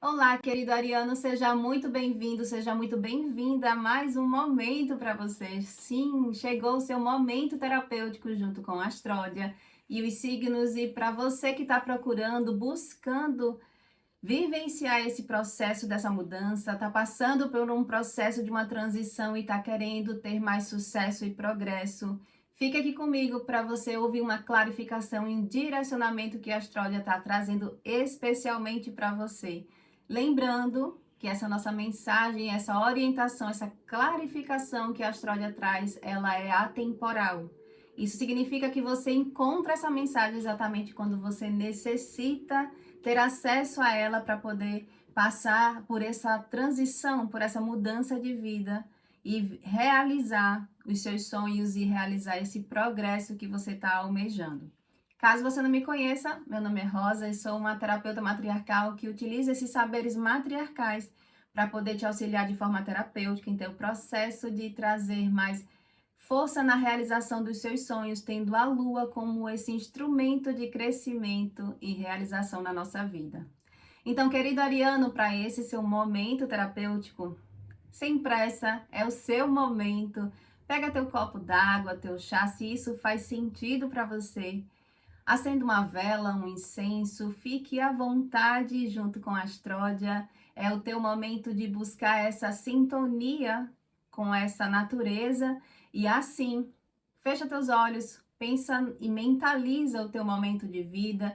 Olá, querido Ariano, seja muito bem-vindo, seja muito bem-vinda a mais um momento para você. Sim, chegou o seu momento terapêutico junto com a Astródia e os signos. E para você que está procurando, buscando vivenciar esse processo dessa mudança, está passando por um processo de uma transição e está querendo ter mais sucesso e progresso, fique aqui comigo para você ouvir uma clarificação e um direcionamento que a Astródia está trazendo especialmente para você. Lembrando que essa nossa mensagem, essa orientação, essa clarificação que a Astródia traz, ela é atemporal. Isso significa que você encontra essa mensagem exatamente quando você necessita ter acesso a ela para poder passar por essa transição, por essa mudança de vida e realizar os seus sonhos e realizar esse progresso que você está almejando. Caso você não me conheça, meu nome é Rosa e sou uma terapeuta matriarcal que utiliza esses saberes matriarcais para poder te auxiliar de forma terapêutica em teu processo de trazer mais força na realização dos seus sonhos, tendo a lua como esse instrumento de crescimento e realização na nossa vida. Então, querido Ariano, para esse seu momento terapêutico, sem pressa, é o seu momento. Pega teu copo d'água, teu chá, se isso faz sentido para você. Acenda uma vela, um incenso, fique à vontade junto com a Astródia. É o teu momento de buscar essa sintonia com essa natureza e assim, fecha teus olhos, pensa e mentaliza o teu momento de vida.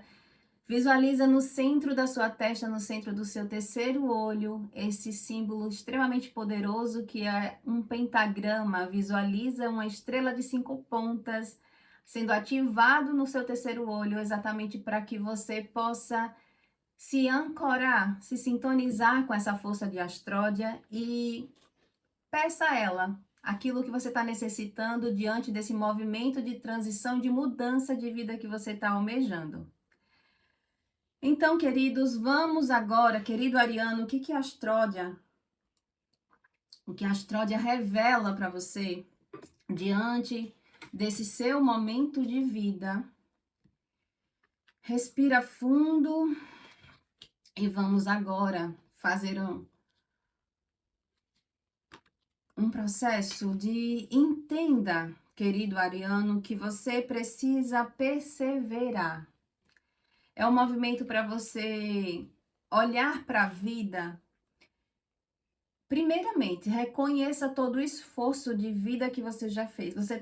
Visualiza no centro da sua testa, no centro do seu terceiro olho, esse símbolo extremamente poderoso que é um pentagrama. Visualiza uma estrela de 5 pontas sendo ativado no seu terceiro olho, exatamente para que você possa se ancorar, se sintonizar com essa força de Astródia e peça a ela aquilo que você está necessitando diante desse movimento de transição, de mudança de vida que você está almejando. Então, queridos, vamos agora, querido Ariano, o que a Astródia revela para você diante desse seu momento de vida. Respira fundo e vamos agora fazer um processo de entenda, querido Ariano, que você precisa perseverar. É um movimento para você olhar para a vida. Primeiramente, reconheça todo o esforço de vida que você já fez. Você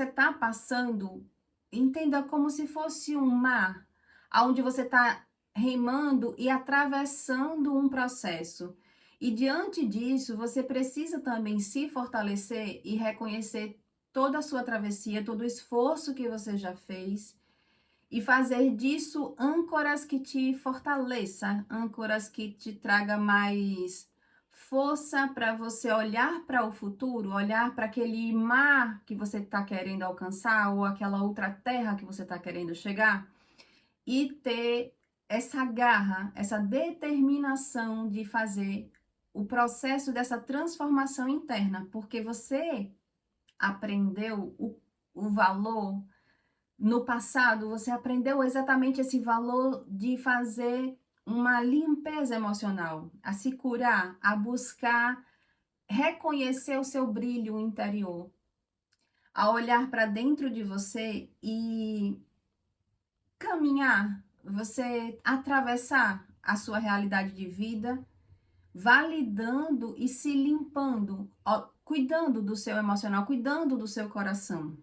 tá passando, entenda como se fosse um mar, onde você está remando e atravessando um processo. E diante disso, você precisa também se fortalecer e reconhecer toda a sua travessia, todo o esforço que você já fez e fazer disso âncoras que te fortaleça, âncoras que te traga mais força para você olhar para o futuro, olhar para aquele mar que você está querendo alcançar ou aquela outra terra que você está querendo chegar e ter essa garra, essa determinação de fazer o processo dessa transformação interna, porque você aprendeu o valor no passado, você aprendeu exatamente esse valor de fazer uma limpeza emocional, a se curar, a buscar reconhecer o seu brilho interior, a olhar para dentro de você e caminhar, você atravessar a sua realidade de vida, validando e se limpando, ó, cuidando do seu emocional, cuidando do seu coração.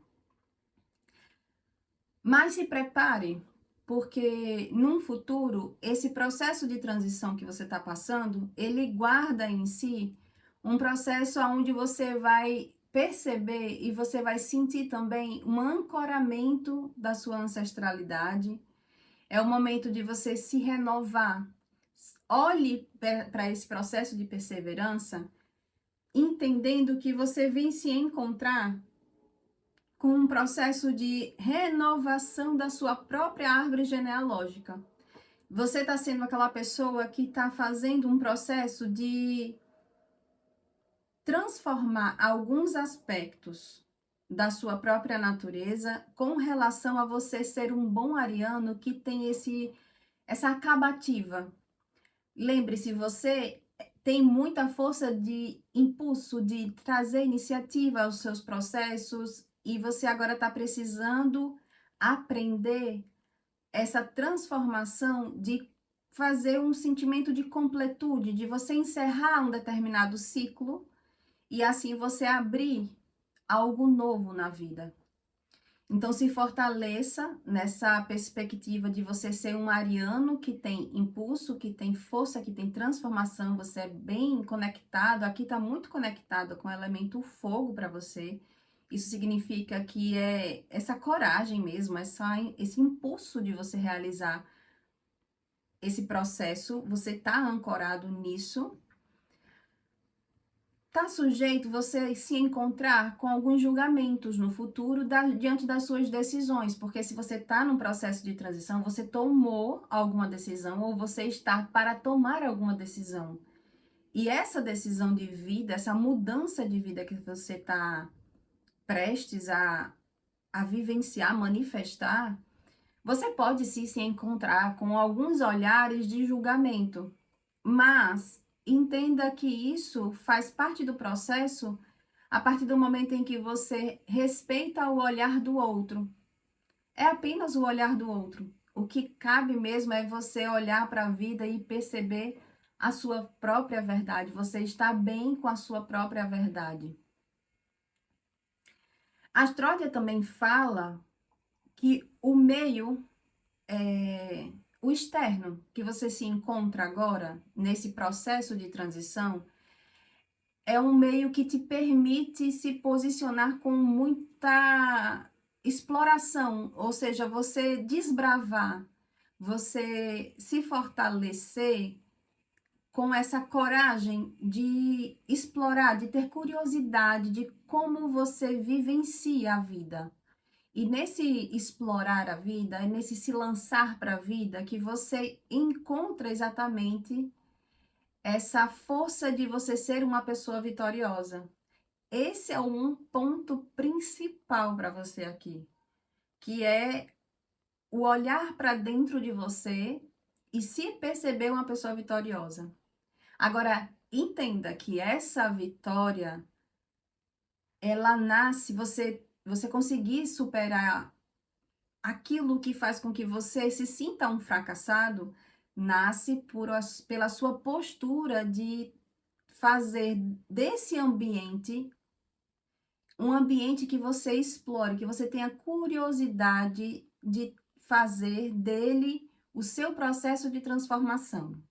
Mas se prepare, porque num futuro, esse processo de transição que você está passando, ele guarda em si um processo onde você vai perceber e você vai sentir também um ancoramento da sua ancestralidade. É o momento de você se renovar. Olhe para esse processo de perseverança, entendendo que você vem se encontrar com um processo de renovação da sua própria árvore genealógica. Você está sendo aquela pessoa que está fazendo um processo de transformar alguns aspectos da sua própria natureza com relação a você ser um bom ariano que tem essa acabativa. Lembre-se, você tem muita força de impulso, de trazer iniciativa aos seus processos e você agora está precisando aprender essa transformação de fazer um sentimento de completude, de você encerrar um determinado ciclo e assim você abrir algo novo na vida. Então, se fortaleça nessa perspectiva de você ser um ariano que tem impulso, que tem força, que tem transformação, você é bem conectado, aqui está muito conectado com o elemento fogo para você. Isso significa que é essa coragem mesmo, esse impulso de você realizar esse processo, você está ancorado nisso. Está sujeito você se encontrar com alguns julgamentos no futuro diante das suas decisões, porque se você está num processo de transição, você tomou alguma decisão ou você está para tomar alguma decisão. E essa decisão de vida, essa mudança de vida que você está prestes a vivenciar, manifestar, você pode sim se encontrar com alguns olhares de julgamento, mas entenda que isso faz parte do processo a partir do momento em que você respeita o olhar do outro. É apenas o olhar do outro. O que cabe mesmo é você olhar para a vida e perceber a sua própria verdade. Você está bem com a sua própria verdade. A Astródia também fala que o meio, o externo que você se encontra agora, nesse processo de transição, é um meio que te permite se posicionar com muita exploração, ou seja, você desbravar, você se fortalecer com essa coragem de explorar, de ter curiosidade de como você vivencia a vida. E nesse explorar a vida, é nesse se lançar para a vida que você encontra exatamente essa força de você ser uma pessoa vitoriosa. Esse é um ponto principal para você aqui, que é o olhar para dentro de você e se perceber uma pessoa vitoriosa. Agora, entenda que essa vitória, ela nasce, você conseguir superar aquilo que faz com que você se sinta um fracassado, nasce pela sua postura de fazer desse ambiente um ambiente que você explore, que você tenha curiosidade de fazer dele o seu processo de transformação.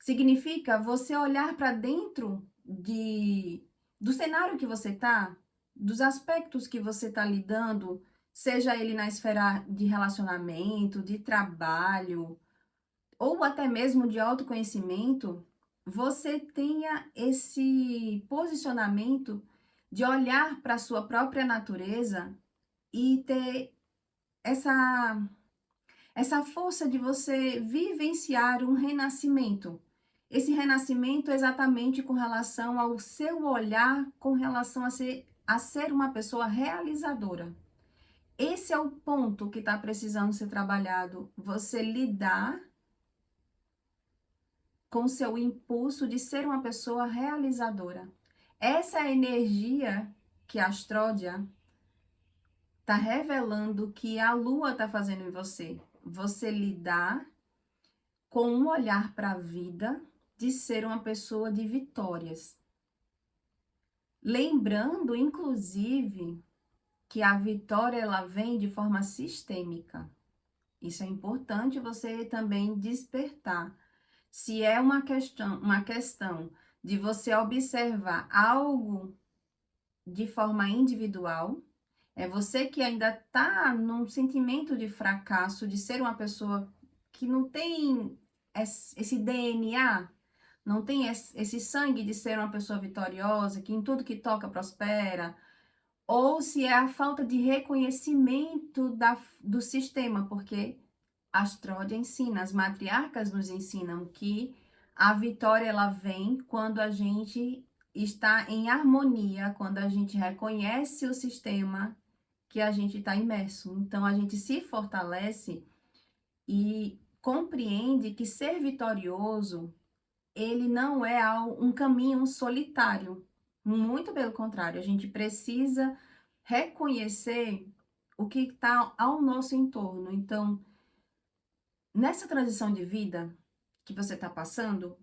Significa você olhar para dentro do cenário que você está, dos aspectos que você está lidando, seja ele na esfera de relacionamento, de trabalho, ou até mesmo de autoconhecimento, você tenha esse posicionamento de olhar para a sua própria natureza e ter essa força de você vivenciar um renascimento. Esse renascimento é exatamente com relação ao seu olhar, com relação a ser uma pessoa realizadora. Esse é o ponto que está precisando ser trabalhado. Você lidar com seu impulso de ser uma pessoa realizadora. Essa é a energia que a Astródia está revelando que a Lua está fazendo em você. Você lidar com um olhar para a vida de ser uma pessoa de vitórias. Lembrando, inclusive, que a vitória ela vem de forma sistêmica. Isso é importante você também despertar. Se é uma questão de você observar algo de forma individual, é você que ainda está num sentimento de fracasso, de ser uma pessoa que não tem esse DNA, não tem esse sangue de ser uma pessoa vitoriosa, que em tudo que toca prospera, ou se é a falta de reconhecimento do sistema, porque a Astródia ensina, as matriarcas nos ensinam que a vitória ela vem quando a gente está em harmonia, quando a gente reconhece o sistema que a gente está imerso. Então, a gente se fortalece e compreende que ser vitorioso, ele não é um caminho solitário. Muito pelo contrário, a gente precisa reconhecer o que está ao nosso entorno. Então, nessa transição de vida que você está passando,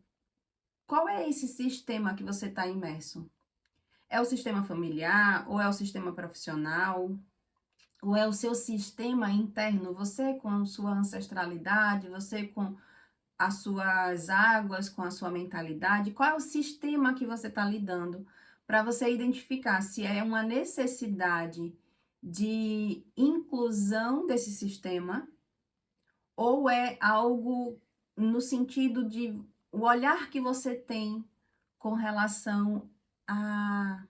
qual é esse sistema que você está imerso? É o sistema familiar, ou é o sistema profissional, ou é o seu sistema interno? Você com sua ancestralidade, você com as suas águas, com a sua mentalidade? Qual é o sistema que você está lidando? Para você identificar se é uma necessidade de inclusão desse sistema ou é algo no sentido de o olhar que você tem com relação a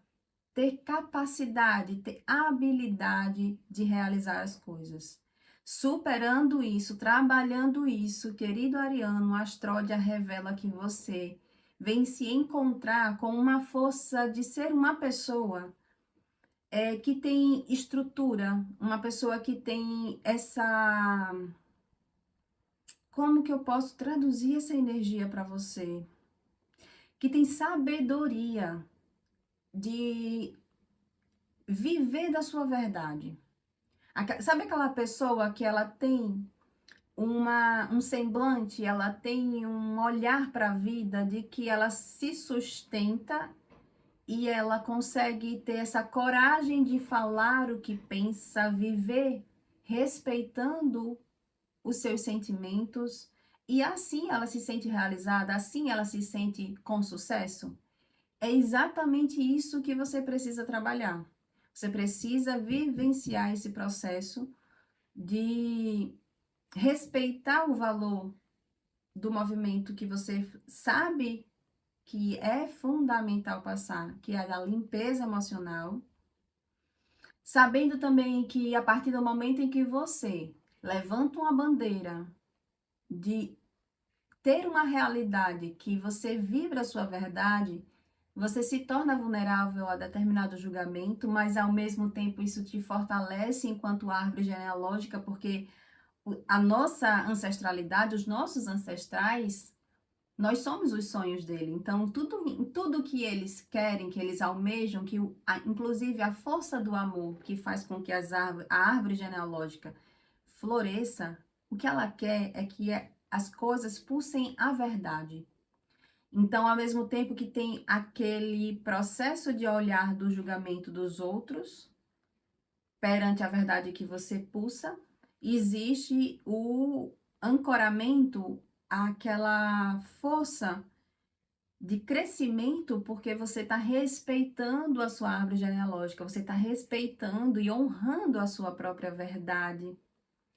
ter capacidade, ter habilidade de realizar as coisas. Superando isso, trabalhando isso, querido Ariano, a Astródia revela que você vem se encontrar com uma força de ser uma pessoa que tem estrutura, uma pessoa que tem essa... Como que eu posso traduzir essa energia para você? Que tem sabedoria de viver da sua verdade. Sabe aquela pessoa que ela tem um semblante, ela tem um olhar para a vida de que ela se sustenta e ela consegue ter essa coragem de falar o que pensa, viver respeitando os seus sentimentos e assim ela se sente realizada, assim ela se sente com sucesso? É exatamente isso que você precisa trabalhar. Você precisa vivenciar esse processo de respeitar o valor do movimento que você sabe que é fundamental passar, que é a da limpeza emocional, sabendo também que a partir do momento em que você levanta uma bandeira de ter uma realidade que você vibra a sua verdade, você se torna vulnerável a determinado julgamento, mas ao mesmo tempo isso te fortalece enquanto árvore genealógica, porque a nossa ancestralidade, os nossos ancestrais, nós somos os sonhos dele. Então, tudo que eles querem, que eles almejam, inclusive a força do amor que faz com que a árvore genealógica floresça, o que ela quer é que as coisas pulsem a verdade. Então, ao mesmo tempo que tem aquele processo de olhar do julgamento dos outros perante a verdade que você pulsa, existe o ancoramento àquela força de crescimento, porque você está respeitando a sua árvore genealógica, você está respeitando e honrando a sua própria verdade,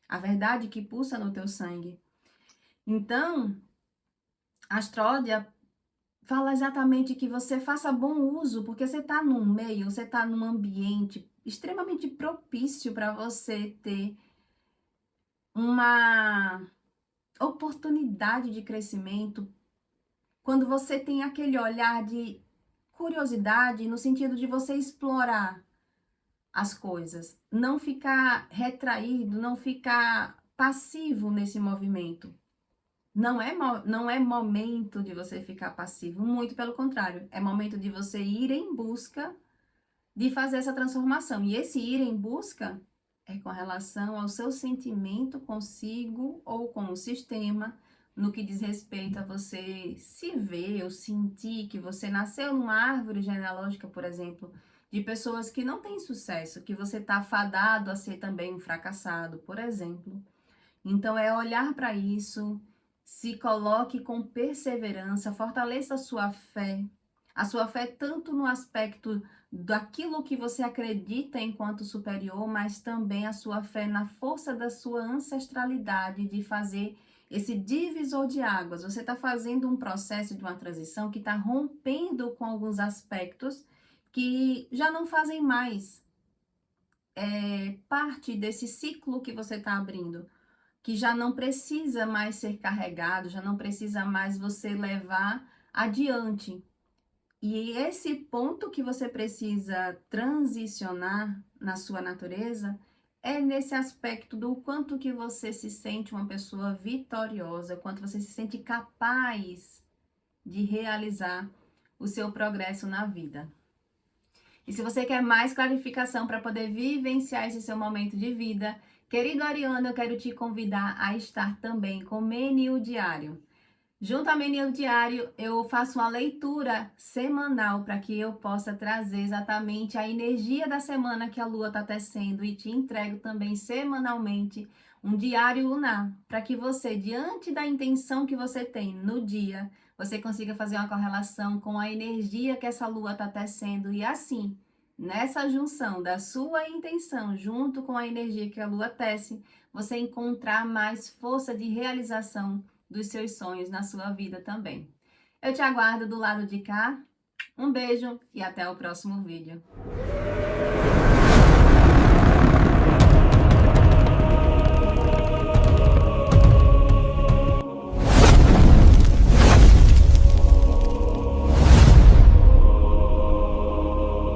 a verdade que pulsa no teu sangue. Então, a Astródia fala exatamente que você faça bom uso, porque você está num meio, você está num ambiente extremamente propício para você ter uma oportunidade de crescimento, quando você tem aquele olhar de curiosidade, no sentido de você explorar as coisas, não ficar retraído, não ficar passivo nesse movimento. Não é momento de você ficar passivo, muito pelo contrário, é momento de você ir em busca de fazer essa transformação. E esse ir em busca é com relação ao seu sentimento consigo ou com o sistema, no que diz respeito a você se ver ou sentir que você nasceu numa árvore genealógica, por exemplo, de pessoas que não têm sucesso, que você está fadado a ser também um fracassado, por exemplo. Então, é olhar para isso, se coloque com perseverança, fortaleça a sua fé tanto no aspecto daquilo que você acredita enquanto superior, mas também a sua fé na força da sua ancestralidade de fazer esse divisor de águas. Você está fazendo um processo de uma transição que está rompendo com alguns aspectos que já não fazem mais parte desse ciclo que você está abrindo, que já não precisa mais ser carregado, já não precisa mais você levar adiante. E esse ponto que você precisa transicionar na sua natureza é nesse aspecto do quanto que você se sente uma pessoa vitoriosa, quanto você se sente capaz de realizar o seu progresso na vida. E se você quer mais clarificação para poder vivenciar esse seu momento de vida, querido Ariano, eu quero te convidar a estar também com o Menil Diário. Junto ao Menil Diário, eu faço uma leitura semanal para que eu possa trazer exatamente a energia da semana que a Lua está tecendo e te entrego também semanalmente um diário lunar, para que você, diante da intenção que você tem no dia, você consiga fazer uma correlação com a energia que essa Lua está tecendo e assim, nessa junção da sua intenção junto com a energia que a Lua tece, você encontrar mais força de realização dos seus sonhos na sua vida também. Eu te aguardo do lado de cá. Um beijo e até o próximo vídeo.